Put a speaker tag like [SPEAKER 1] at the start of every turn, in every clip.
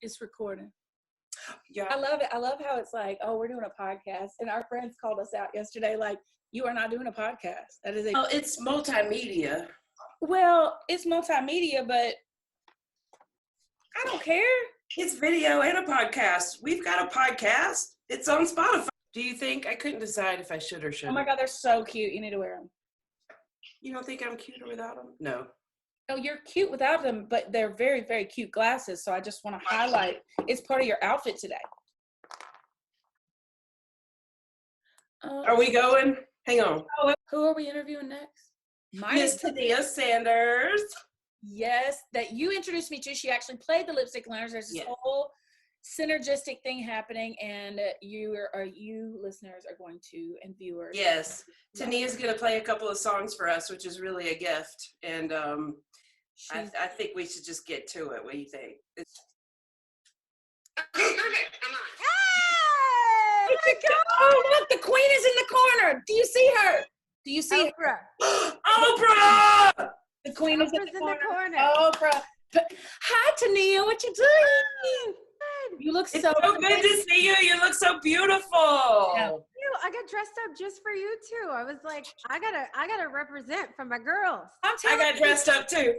[SPEAKER 1] It's recording.
[SPEAKER 2] Yeah.
[SPEAKER 1] I love it. I love how it's like, oh, we're doing a podcast. And our friends called us out yesterday, like, you are not doing a podcast. That is a
[SPEAKER 2] Well, it's multimedia.
[SPEAKER 1] well, it's multimedia, but I don't care.
[SPEAKER 2] It's video and a podcast. We've got a podcast. It's on Spotify. Do you think I couldn't decide if I should or
[SPEAKER 1] Oh
[SPEAKER 2] shouldn't?
[SPEAKER 1] my God, they're so cute. You need to wear them.
[SPEAKER 2] You don't think I'm cuter without them? No.
[SPEAKER 1] No, you're cute without them, but they're very, very cute glasses. So I just want to highlight it's part of your outfit today.
[SPEAKER 2] Are we going? Hang on.
[SPEAKER 1] Who are we interviewing next?
[SPEAKER 2] Miss Teneia Sanders.
[SPEAKER 1] Yes, that you introduced me to. She actually played the Lipstick Learners. There's this whole synergistic thing happening, and you listeners are going to, and viewers.
[SPEAKER 2] Yes. Teneia's going to play a couple of songs for us, which is really a gift. And I think we should just get to it. What do you think?
[SPEAKER 3] Perfect. I'm on.
[SPEAKER 1] Oh my God! Oh, look, the queen is in the corner. Do you see her? Do you see
[SPEAKER 4] Oprah?
[SPEAKER 2] Oprah!
[SPEAKER 1] The queen is in
[SPEAKER 4] Oprah's
[SPEAKER 1] the
[SPEAKER 4] in the
[SPEAKER 1] corner.
[SPEAKER 4] corner.
[SPEAKER 1] Oprah. Hi, Teneia. What you doing? You look
[SPEAKER 2] It's
[SPEAKER 1] so
[SPEAKER 2] so good to see you. You look so beautiful.
[SPEAKER 1] Yeah.
[SPEAKER 4] I got dressed up just for you too. I was like, I gotta represent for my girls.
[SPEAKER 1] I'm
[SPEAKER 2] I
[SPEAKER 1] telling
[SPEAKER 2] got dressed up too.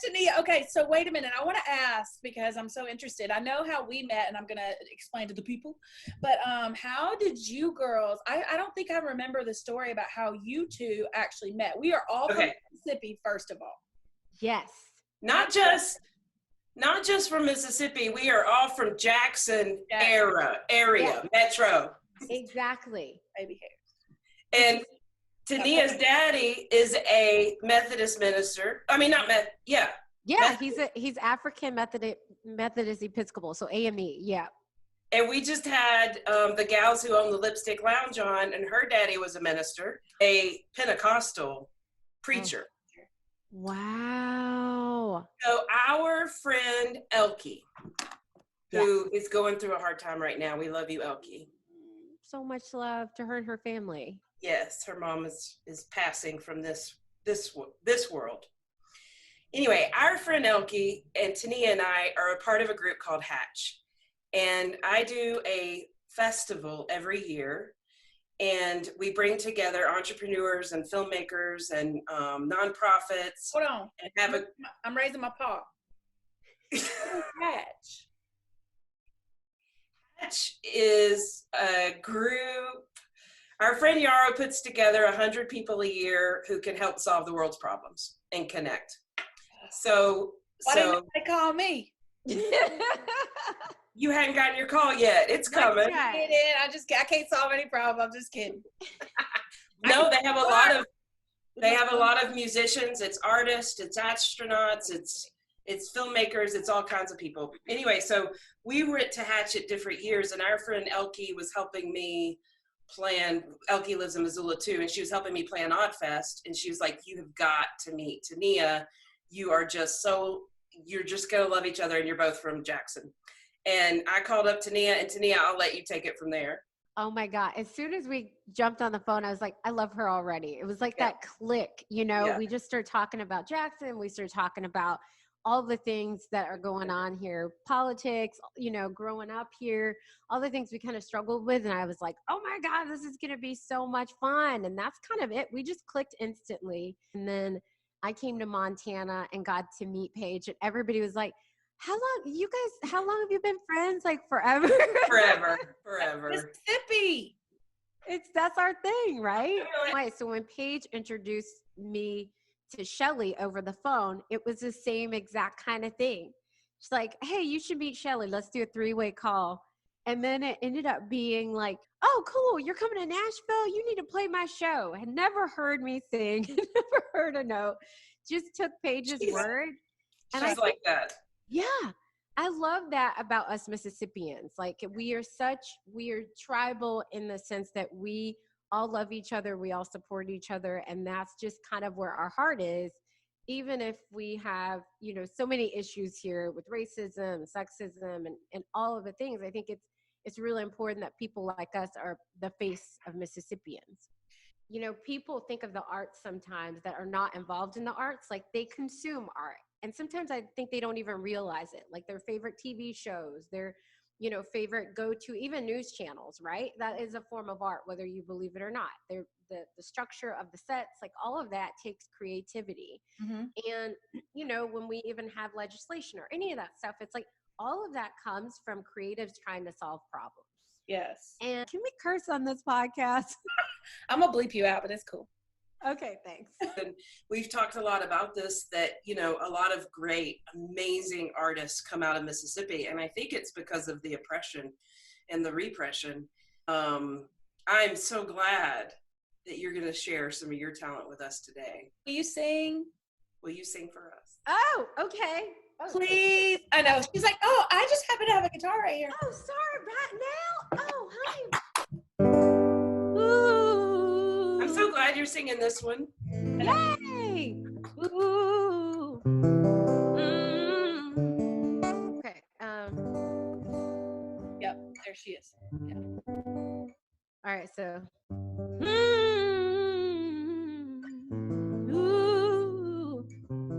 [SPEAKER 1] Teneia, okay, so wait a minute. I want to ask because I'm so interested. I know how we met, and I'm going to explain to the people. But how did you girls? I don't think I remember the story about how you two actually met. We are all from Mississippi, first of all.
[SPEAKER 4] Yes.
[SPEAKER 2] Not just from Mississippi. We are all from Jackson area, metro.
[SPEAKER 4] Exactly.
[SPEAKER 1] Baby hair.
[SPEAKER 2] And Teneia's daddy is a Methodist minister. I mean,
[SPEAKER 4] Yeah, he's African Methodist Episcopal, so AME. Yeah.
[SPEAKER 2] And we just had the gals who own the Lipstick Lounge on, and her daddy was a minister, a Pentecostal preacher.
[SPEAKER 4] Wow.
[SPEAKER 2] So our friend Elkie, who is going through a hard time right now. We love you, Elkie.
[SPEAKER 4] So much love to her and her family.
[SPEAKER 2] Yes, her mom is passing from this world. Anyway, our friend Elkie and Teneia and I are a part of a group called Hatch. And I do a festival every year. And we bring together entrepreneurs and filmmakers and nonprofits.
[SPEAKER 1] Hold on.
[SPEAKER 2] And
[SPEAKER 1] I'm raising my paw. Hatch.
[SPEAKER 2] Hatch is a group. Our friend Yara puts together 100 people a year who can help solve the world's problems and connect.
[SPEAKER 1] Why didn't they call me?
[SPEAKER 2] You hadn't gotten your call yet. It's coming.
[SPEAKER 1] I can't solve any problem. I'm just kidding.
[SPEAKER 2] No, they have a lot of musicians. It's artists. It's astronauts. It's filmmakers. It's all kinds of people. Anyway, so we went to Hatch at different years, and our friend Elkie was helping me plan. Elkie lives in Missoula too, and she was helping me plan Oddfest. And she was like, "You have got to meet Teneia. You're just gonna love each other, and you're both from Jackson." And I called up Teneia, and Teneia, I'll let you take it from there.
[SPEAKER 4] Oh my God. As soon as we jumped on the phone, I was like, I love her already. It was like that click, we just started talking about Jackson. We started talking about all the things that are going on here, politics, growing up here, all the things we kind of struggled with. And I was like, oh my God, this is going to be so much fun. And that's kind of it. We just clicked instantly. And then I came to Montana and got to meet Paige, and everybody was like, how long have you been friends? Like forever?
[SPEAKER 2] Forever.
[SPEAKER 1] Mississippi.
[SPEAKER 4] That's our thing, right? So when Paige introduced me to Shelly over the phone, it was the same exact kind of thing. She's like, hey, you should meet Shelly. Let's do a 3-way call. And then it ended up being like, oh, cool. You're coming to Nashville. You need to play my show. Had never heard me sing. Never heard a note. Just took Paige's word. And
[SPEAKER 2] She's like that.
[SPEAKER 4] Yeah. I love that about us Mississippians. Like we are tribal in the sense that we all love each other. We all support each other. And that's just kind of where our heart is. Even if we have, so many issues here with racism, sexism, and all of the things, I think it's really important that people like us are the face of Mississippians. People think of the arts sometimes that are not involved in the arts, like they consume art. And sometimes I think they don't even realize it, like their favorite TV shows, their, favorite go-to, even news channels, right? That is a form of art, whether you believe it or not. The structure of the sets, like all of that takes creativity.
[SPEAKER 1] Mm-hmm.
[SPEAKER 4] And, when we even have legislation or any of that stuff, it's like all of that comes from creatives trying to solve problems.
[SPEAKER 1] Yes.
[SPEAKER 4] And can we curse on this podcast?
[SPEAKER 1] I'm going to bleep you out, but it's cool.
[SPEAKER 4] Okay, thanks.
[SPEAKER 2] And we've talked a lot about this, that, a lot of great, amazing artists come out of Mississippi. And I think it's because of the oppression and the repression. I'm so glad that you're going to share some of your talent with us today.
[SPEAKER 1] Will you sing?
[SPEAKER 2] Will you sing for us?
[SPEAKER 4] Oh, okay. Oh,
[SPEAKER 1] please. I know. She's like, oh, I just happen to have a guitar right here.
[SPEAKER 4] Oh, sorry, right now? Oh, honey.
[SPEAKER 2] Ooh. I'm so glad you're singing this one.
[SPEAKER 4] Yay! Ooh. Okay.
[SPEAKER 1] Yep, there she is. Yeah.
[SPEAKER 4] All right, so.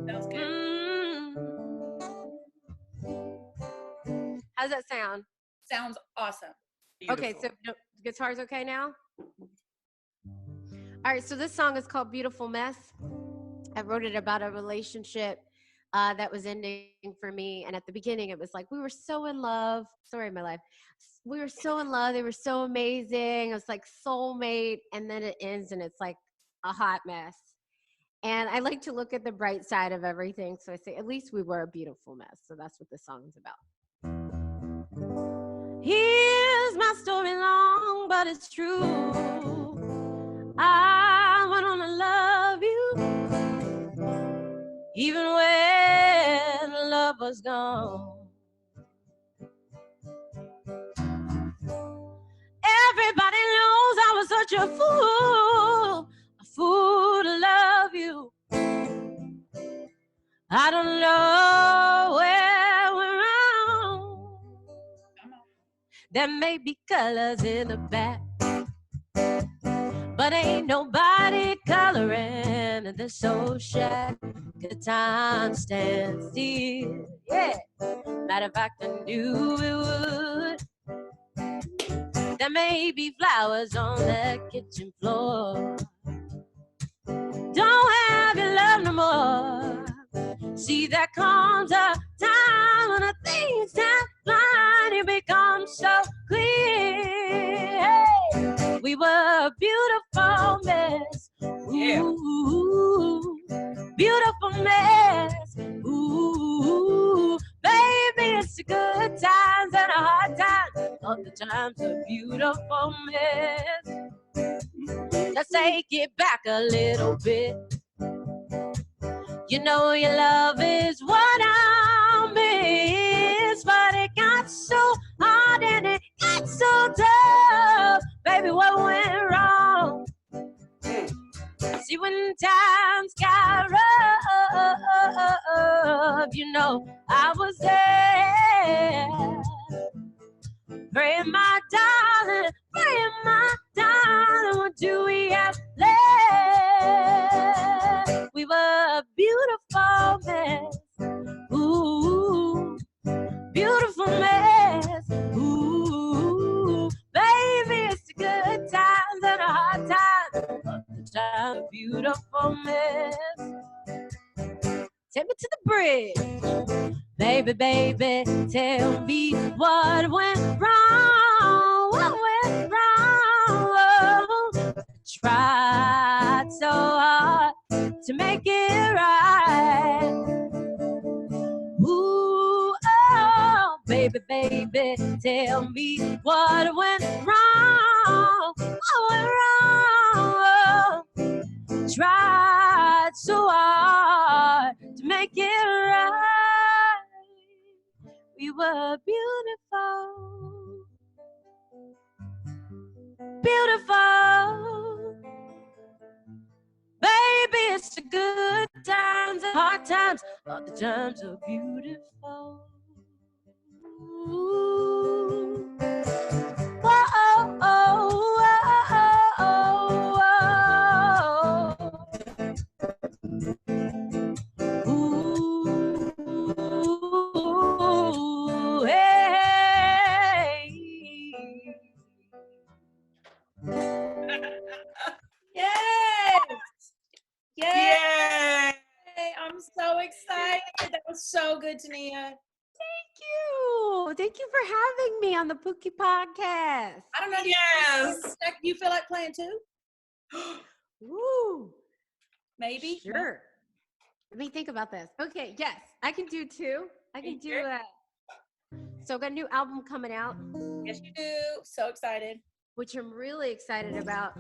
[SPEAKER 1] Sounds good.
[SPEAKER 4] How's that sound?
[SPEAKER 1] Sounds awesome.
[SPEAKER 2] Beautiful.
[SPEAKER 4] Okay, so guitar's okay now? All right, so this song is called Beautiful Mess. I wrote it about a relationship that was ending for me. And at the beginning, it was like, we were so in love. Sorry, my life. We were so in love. They were so amazing. It was like soulmate. And then it ends and it's like a hot mess. And I like to look at the bright side of everything. So I say, at least we were a beautiful mess. So that's what the song is about. Here's my story long, but it's true. I went on to love you, even when love was gone. Everybody knows I was such a fool to love you. I don't know where we're wrong. There may be colors in the back, but ain't nobody coloring in this old shack. Good time stand still, yeah. Matter of fact, I knew it would. There may be flowers on that kitchen floor. Don't have your love no more. See, there comes a time when the things that blind, it becomes so clear. Hey, we were a beautiful mess. Ooh, beautiful mess. Ooh, baby, it's the good times and the hard times. All the times a beautiful mess. Let's take it back a little bit. You know your love is what I miss, but it got so hard and it got so tough. Baby, what went wrong? See, when times got rough, you know I was there. Praying, my darling, what do we have left? We were a beautiful mess. Ooh, beautiful mess. Ooh, baby, it's the good times and the hard times. The time, beautiful mess. Take me to the bridge. Baby, baby, tell me what went wrong. What went wrong? Tried so hard to make it right. Ooh, oh, baby, baby, tell me what went wrong. What went wrong? Tried so hard to make it right. We were beautiful, beautiful. Baby, it's the good times and hard times. All the times are beautiful. Ooh. Whoa, oh, oh, oh, oh, oh. Ooh.
[SPEAKER 1] good, Teneia.
[SPEAKER 4] Thank you for having me on the Pookie Podcast.
[SPEAKER 1] I don't know.
[SPEAKER 2] Yes.
[SPEAKER 1] You feel like playing too?
[SPEAKER 4] Woo.
[SPEAKER 1] Maybe.
[SPEAKER 4] Sure. Let me think about this. Okay, yes, I can do two. I can do so I've got a new album coming out.
[SPEAKER 1] Yes, you do. So excited.
[SPEAKER 4] Which I'm really excited about.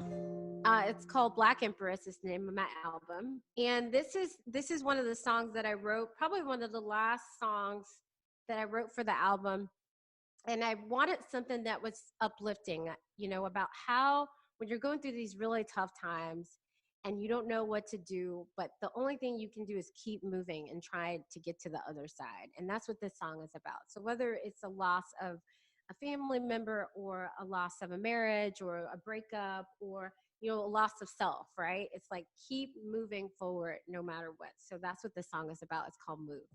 [SPEAKER 4] It's called Black Empress is the name of my album. And this is one of the songs that I wrote, probably one of the last songs that I wrote for the album. And I wanted something that was uplifting, about how when you're going through these really tough times and you don't know what to do, but the only thing you can do is keep moving and try to get to the other side. And that's what this song is about. So whether it's a loss of a family member or a loss of a marriage or a breakup or a loss of self, right? It's like keep moving forward no matter what. So that's what this song is about. It's called Move.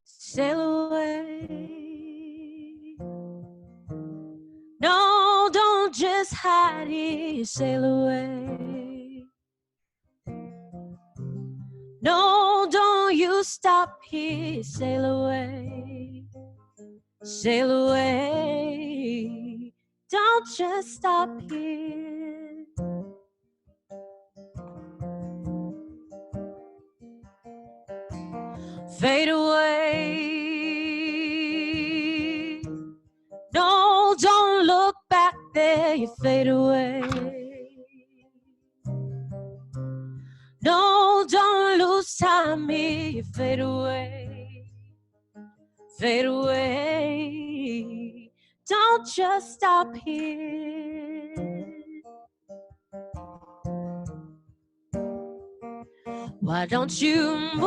[SPEAKER 4] Sail away. No, don't just hide it. Sail away. No, don't you stop here. Sail away. Sail away. Don't just stop here. Fade away. No, don't look back there. You fade away. No, don't lose time here. You fade away. Fade away. Don't just stop here. Why don't you move,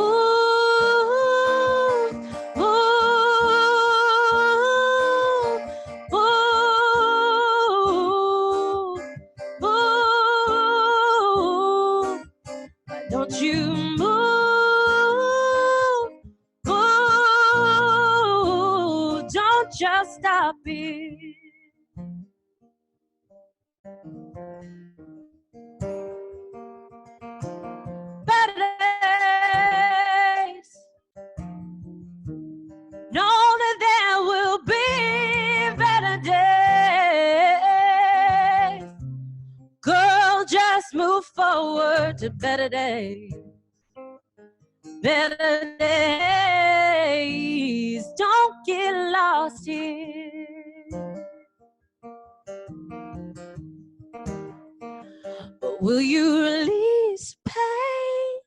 [SPEAKER 4] move, move, move? Why don't you move, move? Don't just stop here. Know that there will be better days. Girl, just move forward to better days. Better days. Don't get lost here. But will you release pain?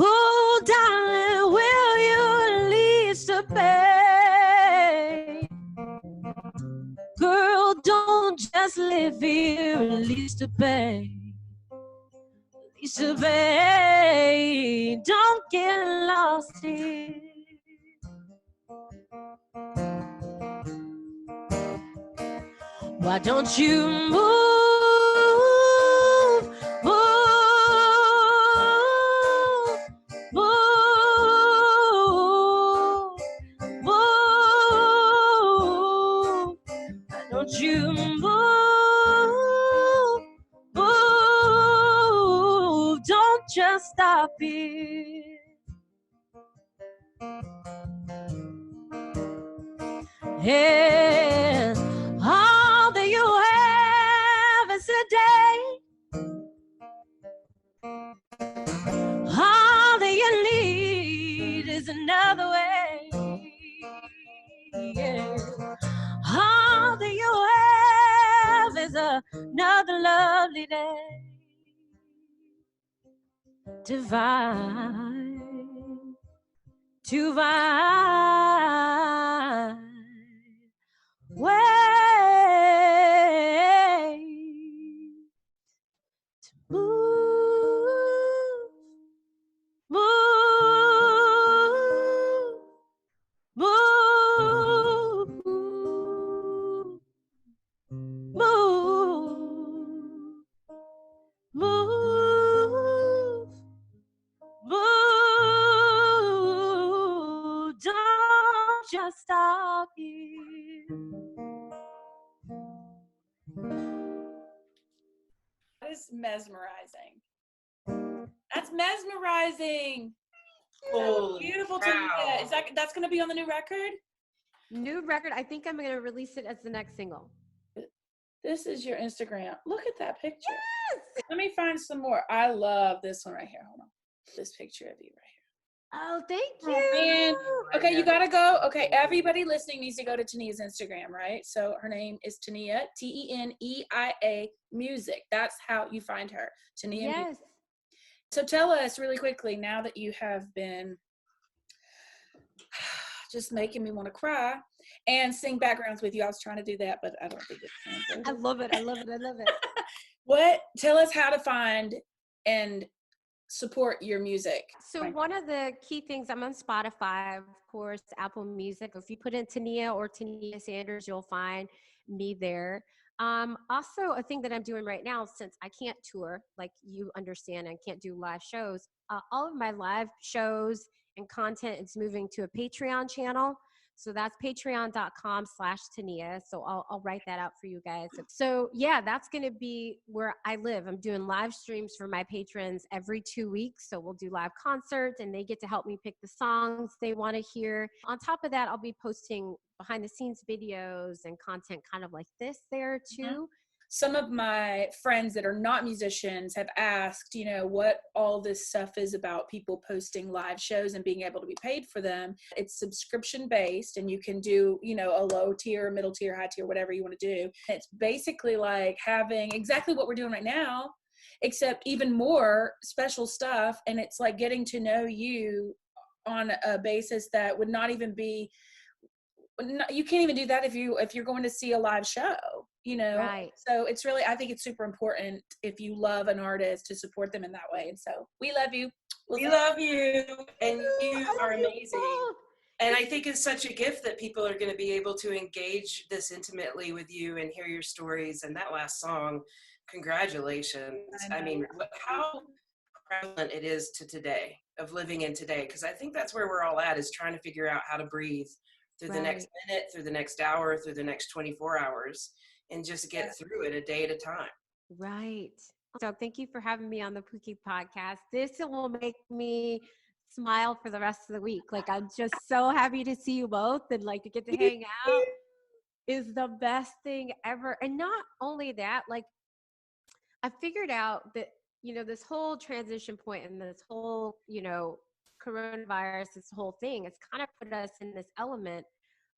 [SPEAKER 4] Oh, darling, will you release the pain? Girl, don't just live here, release the pain. Release the pain. Don't get lost here. Why don't you move, move, move, move? Why don't you move, move? Don't just stop here. Yeah. All that you have is today. All that you need is another way. Yeah. All that you have is another lovely day. Divine, divine way to move, move, move, move, move, move. Don't just stop here.
[SPEAKER 1] That is mesmerizing. That's mesmerizing.
[SPEAKER 2] Holy
[SPEAKER 1] Beautiful,
[SPEAKER 2] cow.
[SPEAKER 1] Teneia. That's going to be on the new record?
[SPEAKER 4] New record. I think I'm going to release it as the next single.
[SPEAKER 1] This is your Instagram. Look at that picture.
[SPEAKER 4] Yes.
[SPEAKER 1] Let me find some more. I love this one right here. Hold on. This picture of you right here.
[SPEAKER 4] Oh, thank you.
[SPEAKER 1] Oh, man. Okay, you got to go. Okay, everybody listening needs to go to Teneia's Instagram, right? So her name is Teneia, Teneia Music. That's how you find her. Teneia
[SPEAKER 4] Yes.
[SPEAKER 1] Music. So tell us really quickly, now that you have been just making me want to cry and sing backgrounds with you. I was trying to do that, but I don't think it translated.
[SPEAKER 4] I love it. I love it. I love it.
[SPEAKER 1] Tell us how to find and support your music.
[SPEAKER 4] So one of the key things, I'm on Spotify, of course, Apple Music. If you put in Teneia or Teneia Sanders, you'll find me there. Also, a thing that I'm doing right now, since I can't tour, like you understand, and can't do live shows, all of my live shows and content is moving to a Patreon channel. So that's patreon.com/Teneia. So I'll write that out for you guys. So yeah, that's going to be where I live. I'm doing live streams for my patrons every 2 weeks. So we'll do live concerts and they get to help me pick the songs they want to hear. On top of that, I'll be posting behind the scenes videos and content kind of like this there too. Mm-hmm.
[SPEAKER 1] Some of my friends that are not musicians have asked, what all this stuff is about people posting live shows and being able to be paid for them. It's subscription based and you can do, a low tier, middle tier, high tier, whatever you want to do. It's basically like having exactly what we're doing right now, except even more special stuff. And it's like getting to know you on a basis that would not even be, you can't even do that if you're going to see a live show,
[SPEAKER 4] Right.
[SPEAKER 1] So it's really, I think it's super important if you love an artist to support them in that way. And so we love you.
[SPEAKER 2] We love you, and you are amazing. And I think it's such a gift that people are going to be able to engage this intimately with you and hear your stories. And that last song, congratulations. I mean, how prevalent it is to today, of living in today, because I think that's where we're all at, is trying to figure out how to breathe through the next minute, through the next hour, through the next 24 hours, and just get through it a day at a time.
[SPEAKER 4] Right. So thank you for having me on the Pookie Podcast. This will make me smile for the rest of the week. Like, I'm just so happy to see you both, and like to get to hang out is the best thing ever. And not only that, like, I figured out that, this whole transition point and this whole, coronavirus, this whole thing, it's kind of put us in this element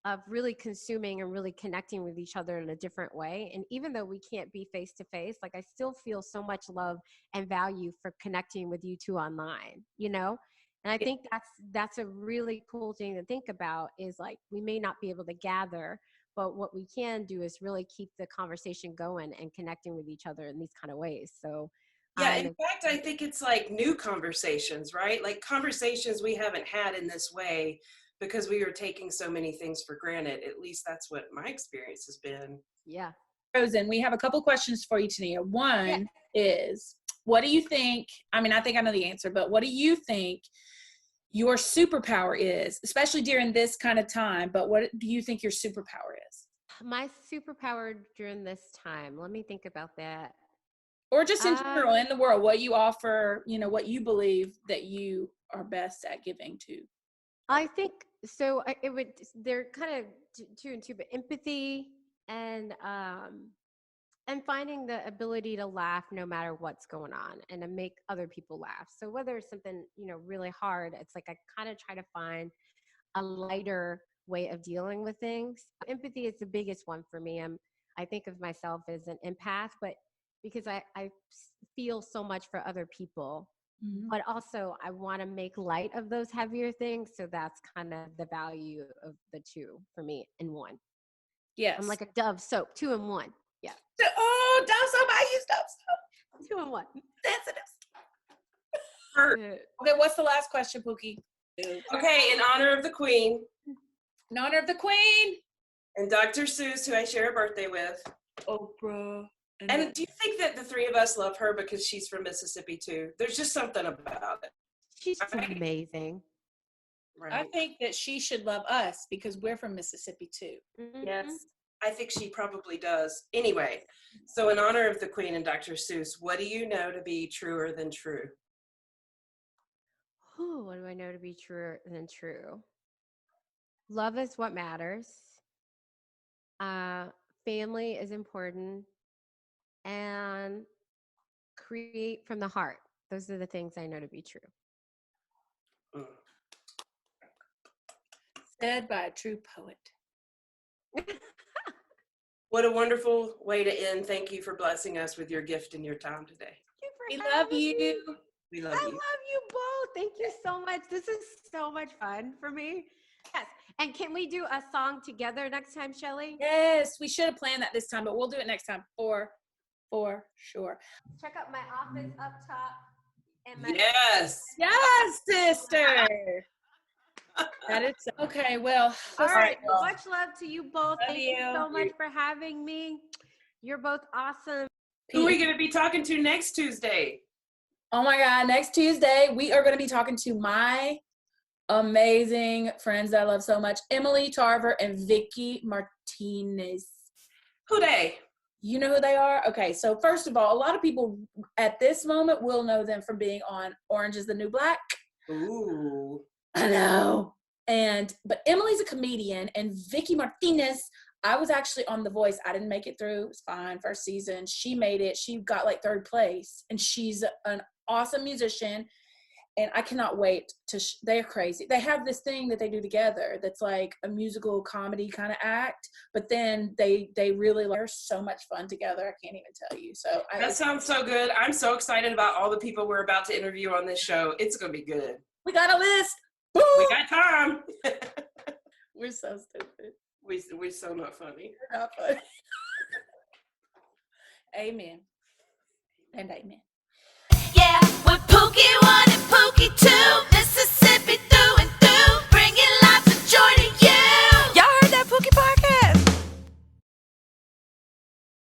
[SPEAKER 4] of really consuming and really connecting with each other in a different way. And even though we can't be face to face, like, I still feel so much love and value for connecting with you two online, And I think that's a really cool thing to think about, is like, we may not be able to gather, but what we can do is really keep the conversation going and connecting with each other in these kind of ways. So
[SPEAKER 2] yeah, in fact, I think it's like new conversations, right? Like conversations we haven't had in this way because we were taking so many things for granted. At least that's what my experience has been.
[SPEAKER 4] Yeah.
[SPEAKER 1] Rosen, we have a couple questions for you, Teneia. One is, what do you think, I mean, I think I know the answer, but what do you think your superpower is, especially during this kind of time, but what do you think your superpower is?
[SPEAKER 4] My superpower during this time, let me think about that.
[SPEAKER 1] Or just in general, in the world, what you offer, what you believe that you are best at giving to.
[SPEAKER 4] I think, so they're kind of two and two, but empathy and finding the ability to laugh no matter what's going on and to make other people laugh. So whether it's something, really hard, it's like I kind of try to find a lighter way of dealing with things. Empathy is the biggest one for me. I think of myself as an empath, but because I feel so much for other people, but also I want to make light of those heavier things. So that's kind of the value of the two for me in one.
[SPEAKER 1] Yes.
[SPEAKER 4] I'm like a Dove soap, 2 in 1. Yeah.
[SPEAKER 1] Oh, Dove soap. I use Dove soap.
[SPEAKER 4] 2 in 1.
[SPEAKER 1] Okay, what's the last question, Pookie?
[SPEAKER 2] Okay, in honor of the Queen.
[SPEAKER 1] In honor of the Queen.
[SPEAKER 2] And Dr. Seuss, who I share a birthday with.
[SPEAKER 1] Oprah.
[SPEAKER 2] And do you think that the three of us love her because she's from Mississippi too? There's just something about it.
[SPEAKER 4] She's amazing.
[SPEAKER 1] Right. I think that she should love us because we're from Mississippi too.
[SPEAKER 4] Mm-hmm.
[SPEAKER 2] Yes, I think she probably does. Anyway, so in honor of the Queen and Dr. Seuss, what do you know to be truer than true?
[SPEAKER 4] I know to be truer than true? Love is what matters. Family is important. And create from the heart. Those are the things I know to be true.
[SPEAKER 1] Said by a true poet.
[SPEAKER 2] What a wonderful way to end. Thank you for blessing us with your gift and your time today.
[SPEAKER 1] We love you.
[SPEAKER 2] We love
[SPEAKER 4] I
[SPEAKER 2] you.
[SPEAKER 4] love you both. Thank you so much. This is so much fun for me. Yes. And can we do a song together next time, Shelly?
[SPEAKER 1] Yes, we should have planned that this time, but we'll do it next time for sure.
[SPEAKER 4] Check out my office up top. And
[SPEAKER 2] Yes,
[SPEAKER 1] sister. That is okay. Well,
[SPEAKER 4] all right.
[SPEAKER 2] well,
[SPEAKER 4] Much love to you both. Thank you so much for having me. You're both awesome.
[SPEAKER 2] Who are we going to be talking to next Tuesday?
[SPEAKER 1] Oh my God! Next Tuesday, we are going to be talking to my amazing friends that I love so much, Emily Tarver and Vicky Martinez.
[SPEAKER 2] Who they?
[SPEAKER 1] You know who they are? Okay, so first of all, a lot of people at this moment will know them from being on Orange is the New Black.
[SPEAKER 2] Ooh.
[SPEAKER 1] I know. But Emily's a comedian, and Vicky Martinez, I was actually on The Voice. I didn't make it through. It was fine. First season. She made it. She got like third place, and she's an awesome musician. And I cannot wait they're crazy. They have this thing that they do together that's like a musical comedy kind of act, but then they really they're so much fun together. I can't even tell you. So
[SPEAKER 2] that sounds so good. I'm so excited about all the people we're about to interview on this show. It's going to be good.
[SPEAKER 1] We got a list.
[SPEAKER 2] Woo! We got time.
[SPEAKER 1] We're so stupid.
[SPEAKER 2] We're so not funny.
[SPEAKER 1] We're not funny. Amen. And amen.
[SPEAKER 3] Yeah, with Pookie 1 and Pookie 2.